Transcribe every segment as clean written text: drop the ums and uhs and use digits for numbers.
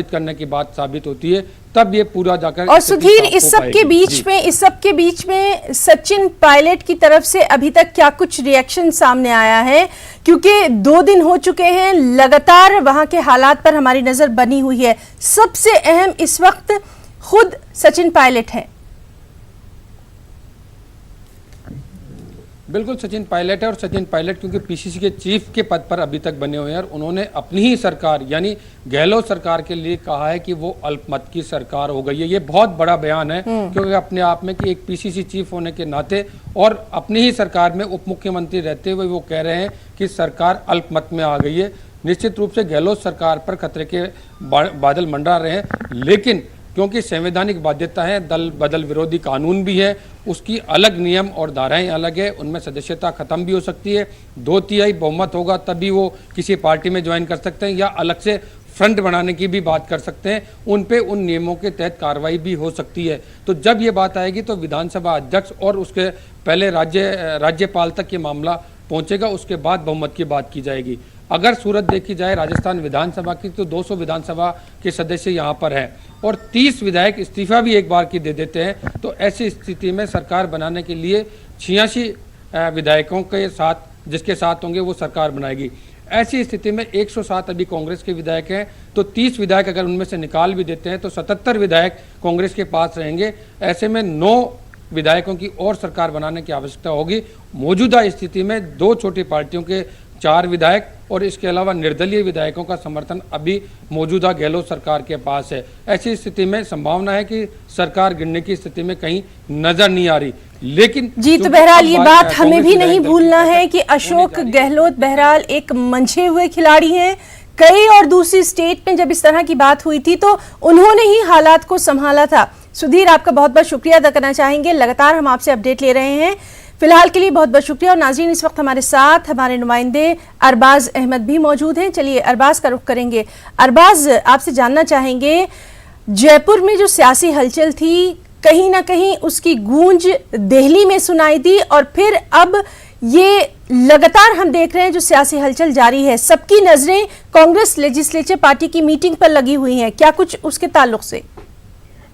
करने की बात साबित होती है, तब ये पूरा जाकर। और सुधीर, इस सब के बीच में सचिन पायलट की तरफ से अभी तक क्या कुछ रिएक्शन सामने आया है? क्योंकि 2 दिन हो चुके हैं, लगातार वहां के हालात पर हमारी नजर बनी हुई है। सबसे अहम इस वक्त खुद सचिन पायलट है। बिल्कुल सचिन पायलट है, और सचिन पायलट क्योंकि पीसीसी के चीफ के पद पर अभी तक बने हुए हैं, और उन्होंने अपनी ही सरकार यानी गहलोत सरकार के लिए कहा है कि वो अल्पमत की सरकार हो गई है। ये बहुत बड़ा बयान है, क्योंकि अपने आप में कि एक पीसीसी चीफ होने के नाते और अपनी ही सरकार में उप मुख्यमंत्री रहते हुए वो कह रहे हैं कि सरकार अल्पमत में आ गई है। निश्चित रूप से गहलोत सरकार पर खतरे के बादल मंडरा रहे हैं, लेकिन क्योंकि संवैधानिक बाध्यता है, दल बदल विरोधी कानून भी है, उसकी अलग नियम और धाराएं अलग है, उनमें सदस्यता खत्म भी हो सकती है। 2/3 बहुमत होगा तभी वो किसी पार्टी में ज्वाइन कर सकते हैं, या अलग से फ्रंट बनाने की भी बात कर सकते हैं। उन पे उन नियमों के तहत कार्रवाई भी हो सकती है। तो जब ये बात आएगी तो विधानसभा अध्यक्ष और उसके पहले राज्यपाल तक ये मामला पहुंचेगा, उसके बाद बहुमत की बात की जाएगी। अगर सूरत देखी जाए राजस्थान विधानसभा की, तो 200 विधानसभा के सदस्य यहाँ पर हैं और 30 विधायक इस्तीफा भी एक बार की दे देते हैं। तो ऐसी स्थिति में सरकार बनाने के लिए 86 विधायकों के साथ, जिसके साथ होंगे वो सरकार बनाएगी। ऐसी स्थिति में 107 अभी कांग्रेस के विधायक हैं, तो 30 विधायक अगर उनमें से निकाल भी देते हैं तो 77 विधायक कांग्रेस के पास रहेंगे। ऐसे में 9 विधायकों की और सरकार बनाने की आवश्यकता होगी। मौजूदा स्थिति में 2 छोटी पार्टियों के 4 विधायक और इसके अलावा निर्दलीय विधायकों का समर्थन अभी मौजूदा गहलोत सरकार के पास है। ऐसी स्थिति में संभावना है कि सरकार गिरने की स्थिति में कहीं नजर नहीं आ रही। लेकिन जी, तो बहरहाल ये बात हमें भी नहीं भूलना है कि अशोक गहलोत बहरहाल एक मंझे हुए खिलाड़ी हैं। कई और दूसरी स्टेट में जब इस तरह की बात हुई थी तो उन्होंने ही हालात को संभाला था। सुधीर, आपका बहुत बहुत शुक्रिया अदा करना चाहेंगे। लगातार हम आपसे अपडेट ले रहे हैं। फिलहाल के लिए बहुत बहुत शुक्रिया। और नाज़रीन, इस वक्त हमारे साथ हमारे नुमाइंदे अरबाज अहमद भी मौजूद हैं। चलिए अरबाज का रुख करेंगे। अरबाज, आपसे जानना चाहेंगे, जयपुर में जो सियासी हलचल थी, कहीं ना कहीं उसकी गूंज दिल्ली में सुनाई दी, और फिर अब ये लगातार हम देख रहे हैं जो सियासी हलचल जारी है। सबकी नजरें कांग्रेस लेजिस्लेचर पार्टी की मीटिंग पर लगी हुई हैं। क्या कुछ उसके ताल्लुक से?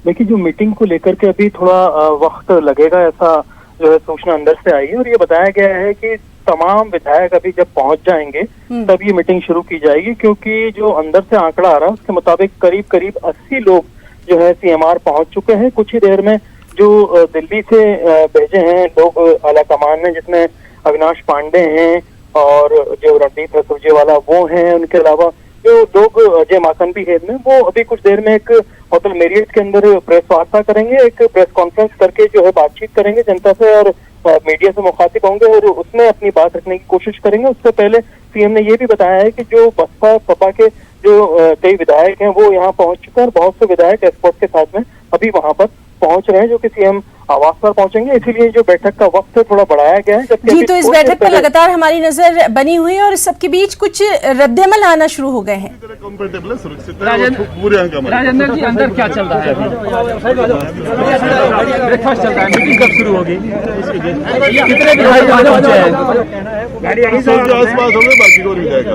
देखिए, जो मीटिंग को लेकर के अभी थोड़ा वक्त लगेगा, ऐसा जो है सूचना अंदर से आई है, और ये बताया गया है कि तमाम विधायक अभी जब पहुंच जाएंगे तब ये मीटिंग शुरू की जाएगी, क्योंकि जो अंदर से आंकड़ा आ रहा है उसके मुताबिक करीब 80 लोग जो है सीएमआर पहुंच चुके हैं। कुछ ही देर में जो दिल्ली से भेजे हैं लोग आला कमान में, जिसमें अविनाश पांडे हैं और जो रणदीप सुरजेवाला वो हैं, उनके अलावा जो लोग अजय माकन भी है में, वो अभी कुछ देर में एक होटल मेरियट के अंदर प्रेस वार्ता करेंगे, एक प्रेस कॉन्फ्रेंस करके जो है बातचीत करेंगे जनता से, और मीडिया से मुखातिब होंगे और उसमें अपनी बात रखने की कोशिश करेंगे। उससे पहले सीएम ने ये भी बताया है कि जो बसपा सपा के जो कई विधायक हैं वो यहाँ पहुंच चुके हैं, और बहुत से विधायक एस्कॉर्ट के साथ में अभी वहां पर पहुंच रहे हैं, जो कि सीएम आवास पर पहुंचेंगे। इसीलिए जो बैठक का वक्त है थोड़ा बढ़ाया गया है। जी, तो इस बैठक पर लगातार हमारी नजर बनी हुई है, और इस सबके बीच कुछ रद्देमल आना शुरू हो गए हैं। राजेंद्र जी, अंदर क्या चल रहा है? ब्रेकफास्ट चल रहा है, मीटिंग कब शुरू होगी? कितने विधायक पहुंचे हैं? बाकी को नहीं जाएगा।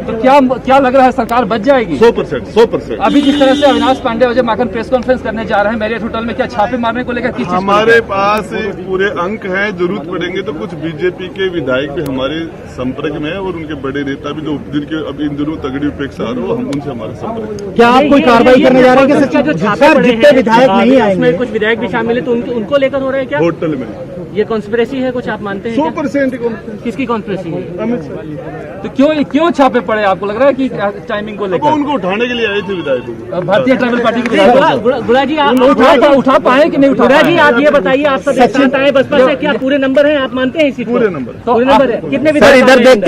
तो क्या लग रहा है, सरकार बच जाएगी? 100%। अभी जिस तरह से अविनाश पांडे अजय माकन प्रेस कॉन्फ्रेंस करने जा रहे हैं मेरियट होटल में, क्या छापे मारने को लेकर हमारे पास पूरे अंक हैं। जरूरत पड़ेंगे तो कुछ बीजेपी के विधायक भी हमारे संपर्क में है, और उनके बड़े नेता भी जो जिनके अब इन दिनों तगड़ी उपेक्षा आ रहा हो, हम उनसे हमारे संपर्क। क्या आप कोई कार्रवाई करने जा रहे हैं? जितने विधायक नहीं आए, उसमें कुछ विधायक भी शामिल है, तो उनको लेकर हो रहा है क्या? होटल में ये कॉन्स्पिरेसी है कुछ, आप मानते हैं? 100% किसकी कॉन्स्पिरेसी है? अमित शाह। तो क्यों छापे पड़े? आपको लग रहा है कि टाइमिंग को लेकर? उनको उठाने के लिए आए थे विधायकों। भारतीय ट्राइबल पार्टी के गुड़ा जी, आप उठा पाए कि नहीं उठा? गुड़ा जी, आप ये बताइए, आप सब एक साथ आए बसपा से, क्या पूरे नंबर हैं? आप मानते हैं इसी पूरे नंबर? पूरे नंबर है। कितने सर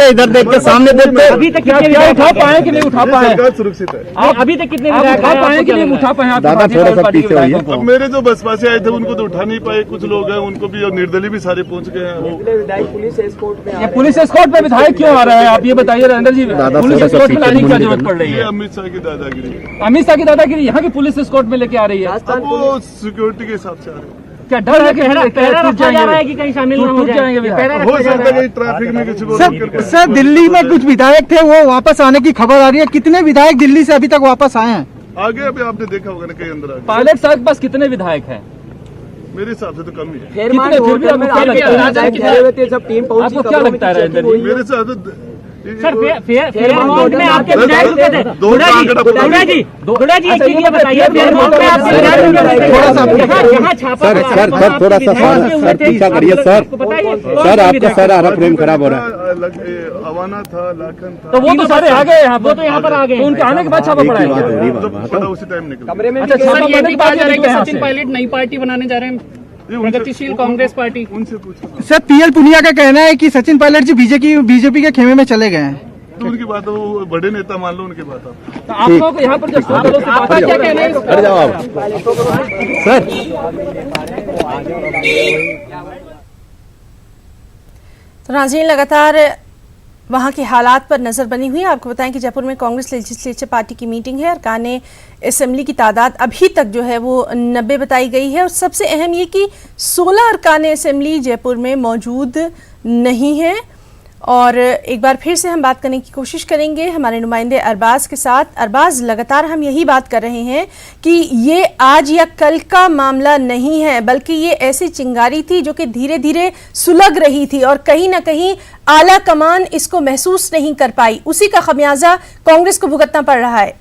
इधर देख के सामने देखते, अभी तक क्या उठा पाए कि नहीं उठा पाए? सरकार सुरक्षित है। अभी तक कितने उठा पाए कि नहीं उठा पाए? अब मेरे जो बसपा से आए थे उनको तो उठा नहीं पाए, कुछ लोग हैं उनको भी, और निर्दलीय भी सारे पहुंच गए हैं। पुलिस एस्कॉर्ट पे विधायक क्यों आ रहे हैं, आप ये बताइए नरेंद्र जी? पुलिस एस्कॉर्ट में लाने की क्या जरूरत पड़ रही है? अमित शाह की दादागिरी। अमित शाह की दादागिरी यहाँ की पुलिस एस्कॉर्ट में लेके आ रही है। अब वो सिक्योरिटी के हिसाब से आ रहे हैं। क्या डर है कि पैरा रखा जा रहा है कि कहीं शामिल ना हो जाएंगे? हो सकता है ट्रैफिक में किसी सर दिल्ली में कुछ विधायक थे, वो वापस आने की खबर आ रही है। कितने विधायक दिल्ली से अभी तक वापस आए हैं? आगे अभी आपने देखा होगा ना कहीं अंदर आगे। पायलट साहब के पास कितने विधायक हैं? मेरे हिसाब से तो कम ही है। कितने? फिर भी आपको क्या लगता है? सब टीम पहुंची, आपको क्या लगता है राजेंद्र जी? मेरे हिसाब से सर फेयरमाउंट में आपके विधायक हुए थे। हुड्डा जी एक चीज ये बताइए, फेयरमाउंट में आपके विधायक जहाँ छापा थोड़ा सा सर पीछा करिए सर। सर आपका सर आरा फ्रेम खराब हो रहा है। अवाना था, लाखन था, तो वो तो सारे आ गए यहाँ वो तो यहाँ पर आ गए। तो उनके आने के बाद छापा पड़ा है। पता उसी टाइम निकला। कमरे में अच्छा, छापा पड़ने के बाद जा रहे हैं सचिन पायलट नई पार्टी बनाने जा रहे हैं, प्रगतिशील कांग्रेस पार्टी। उनसे पूछो। सर पीएल पुनिया का कहना है कि सचिन पायलट जी बीजेपी के खेमे में चले गए हैं। तो उनकी बात है, वो बड़े नेता मान लो उनकी बात आप। तो आप लोग यहाँ पर जब आपका क्या कहना है? हट जाओ आप सर। तो नाज़रीन, लगातार वहाँ के हालात पर नज़र बनी हुई है। आपको बताएं कि जयपुर में कांग्रेस लेजिस्लेचर पार्टी की मीटिंग है। अरकान असेंबली की तादाद अभी तक जो है वो 90 बताई गई है और सबसे अहम ये कि 16 अरकान असेंबली जयपुर में मौजूद नहीं है। और एक बार फिर से हम बात करने की कोशिश करेंगे हमारे नुमाइंदे अरबाज के साथ। अरबाज, लगातार हम यही बात कर रहे हैं कि ये आज या कल का मामला नहीं है, बल्कि ये ऐसी चिंगारी थी जो कि धीरे धीरे सुलग रही थी और कहीं ना कहीं आला कमान इसको महसूस नहीं कर पाई। उसी का खमियाजा कांग्रेस को भुगतना पड़ रहा है।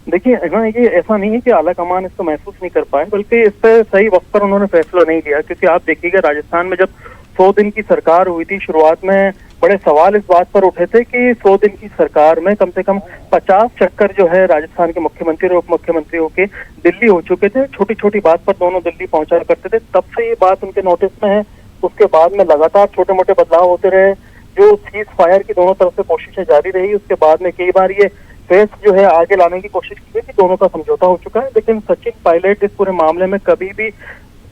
देखिए, ये ऐसा नहीं है कि आला कमान इसको महसूस नहीं कर पाए, बल्कि इस पर सही वक्त पर उन्होंने फैसला नहीं लिया। क्योंकि आप देखिएगा, राजस्थान में जब 100 दिन की सरकार हुई थी, शुरुआत में बड़े सवाल इस बात पर उठे थे कि 100 दिन की सरकार में कम से कम 50 चक्कर जो है राजस्थान के मुख्यमंत्री और उप मुख्यमंत्रियों के दिल्ली हो चुके थे। छोटी छोटी बात पर दोनों दिल्ली पहुंचा करते थे, तब से ये बात उनके नोटिस में है। उसके बाद में लगातार छोटे मोटे बदलाव होते रहे, जो सीज फायर की दोनों तरफ से कोशिशें जारी रही। उसके बाद में कई बार ये फेस जो है आगे लाने की कोशिश की कि दोनों का समझौता हो चुका है, लेकिन सचिन पायलट इस पूरे मामले में कभी भी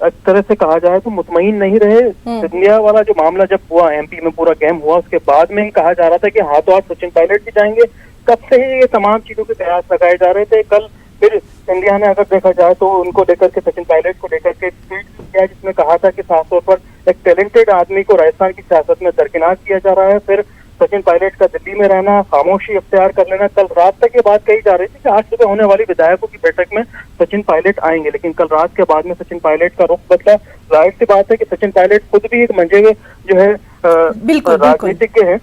एक तरह से कहा जाए तो मुतमईन नहीं रहे। सिंधिया वाला जो मामला जब हुआ, एमपी में पूरा गेम हुआ, उसके बाद में ही कहा जा रहा था कि हाथों हाथ सचिन पायलट भी जाएंगे। कब से ही ये तमाम चीजों के कयास लगाए जा रहे थे। कल फिर सिंधिया ने अगर देखा जाए तो उनको लेकर के, सचिन पायलट को लेकर के ट्वीट किया, जिसमें कहा था कि साफ तौर पर एक टैलेंटेड आदमी को राजस्थान की सियासत में दरकिनार किया जा रहा है। फिर सचिन पायलट का दिल्ली में रहना, खामोशी अख्तियार कर लेना। कल रात तक ये बात कही जा रही थी कि आज सुबह होने वाली विधायकों की बैठक में सचिन पायलट आएंगे, लेकिन कल रात के बाद में सचिन पायलट का रुख बदला। जाहिर सी बात है कि सचिन पायलट खुद भी एक मंजे हुए जो है राजनीतिज्ञ है,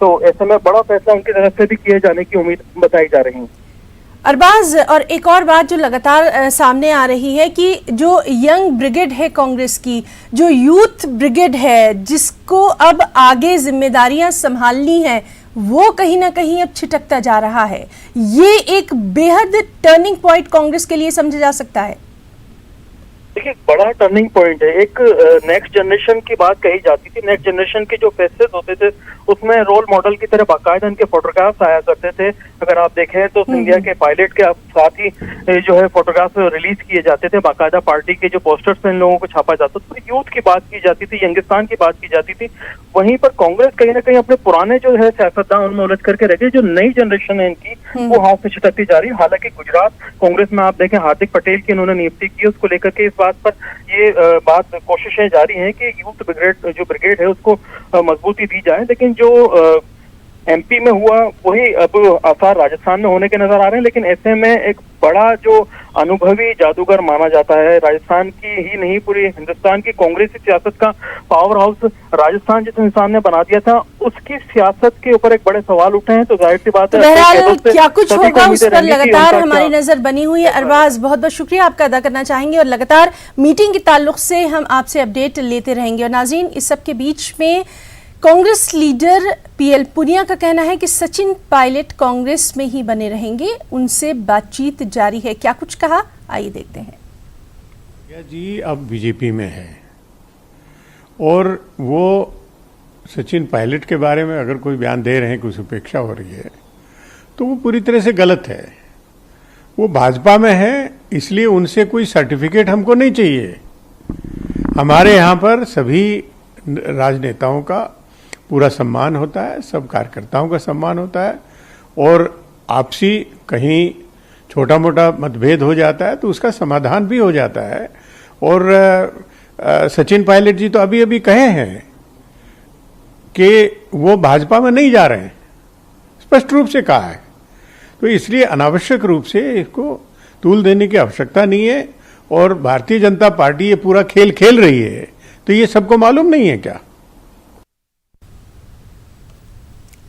तो ऐसे में बड़ा फैसला उनकी तरफ से भी किए जाने की उम्मीद बताई जा रही है। अरबाज, और एक और बात जो लगातार सामने आ रही है कि जो यंग ब्रिगेड है कांग्रेस की, जो यूथ ब्रिगेड है, जिसको अब आगे जिम्मेदारियां संभालनी है, वो कहीं ना कहीं अब छिटकता जा रहा है। ये एक बेहद टर्निंग पॉइंट कांग्रेस के लिए समझा जा सकता है। देखिए, बड़ा टर्निंग पॉइंट है। एक नेक्स्ट जनरेशन की बात कही जाती थी। नेक्स्ट जनरेशन के जो फेसेस होते थे उसमें रोल मॉडल की तरह बाकायदा इनके फोटोग्राफ्स आया करते थे। अगर आप देखें तो सिंधिया के पायलट के साथ ही जो है फोटोग्राफ रिलीज किए जाते थे, बाकायदा पार्टी के जो पोस्टर्स इन लोगों को छापा जाता था। यूथ की बात की जाती थी, यंगिस्तान की बात की जाती थी। वहीं पर कांग्रेस कहीं ना कहीं अपने पुराने जो है सियासतदान उनमें उलझ करके रह गई। जो नई जनरेशन है इनकी, वो हाथ से छिटकती जा रही है। हालांकि गुजरात कांग्रेस में आप देखें, हार्दिक पटेल की इन्होंने नियुक्ति की, उसको लेकर के इस बात पर ये बात कोशिशें जारी हैं कि यूथ ब्रिगेड है उसको मजबूती दी जाए। लेकिन जो एमपी में हुआ वही अब आसार राजस्थान में होने के नजर आ रहे हैं। लेकिन ऐसे में एक बड़ा जो अनुभवी जादूगर माना जाता है, राजस्थान की ही नहीं पूरी हिंदुस्तान की कांग्रेसी सियासत का पावर हाउस राजस्थान जिस इंसान ने बना दिया था, उसकी सियासत के ऊपर एक बड़े सवाल उठे हैं। तो जाहिर सी बात है, बहरहाल क्या कुछ होगा उस पर लगातार हमारी नजर बनी हुई है। अरबाज, बहुत बहुत शुक्रिया आपका अदा करना चाहेंगे और लगातार मीटिंग के ताल्लुक से हम आपसे अपडेट लेते रहेंगे। और नाज़रीन, इस सब के बीच में कांग्रेस लीडर पीएल पुनिया का कहना है कि सचिन पायलट कांग्रेस में ही बने रहेंगे, उनसे बातचीत जारी है। क्या कुछ कहा, आइए देखते हैं। जी अब बीजेपी में है और वो सचिन पायलट के बारे में अगर कोई बयान दे रहे हैं कि उसे उपेक्षा हो रही है तो वो पूरी तरह से गलत है। वो भाजपा में है, इसलिए उनसे कोई सर्टिफिकेट हमको नहीं चाहिए। हमारे यहाँ पर सभी राजनेताओं का पूरा सम्मान होता है, सब कार्यकर्ताओं का सम्मान होता है और आपसी कहीं छोटा मोटा मतभेद हो जाता है तो उसका समाधान भी हो जाता है। और सचिन पायलट जी तो अभी अभी कहे हैं कि वो भाजपा में नहीं जा रहे हैं, स्पष्ट रूप से कहा है। तो इसलिए अनावश्यक रूप से इसको तूल देने की आवश्यकता नहीं है। और भारतीय जनता पार्टी ये पूरा खेल खेल रही है, तो ये सबको मालूम नहीं है क्या?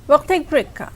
वक्त एक ब्रेक का।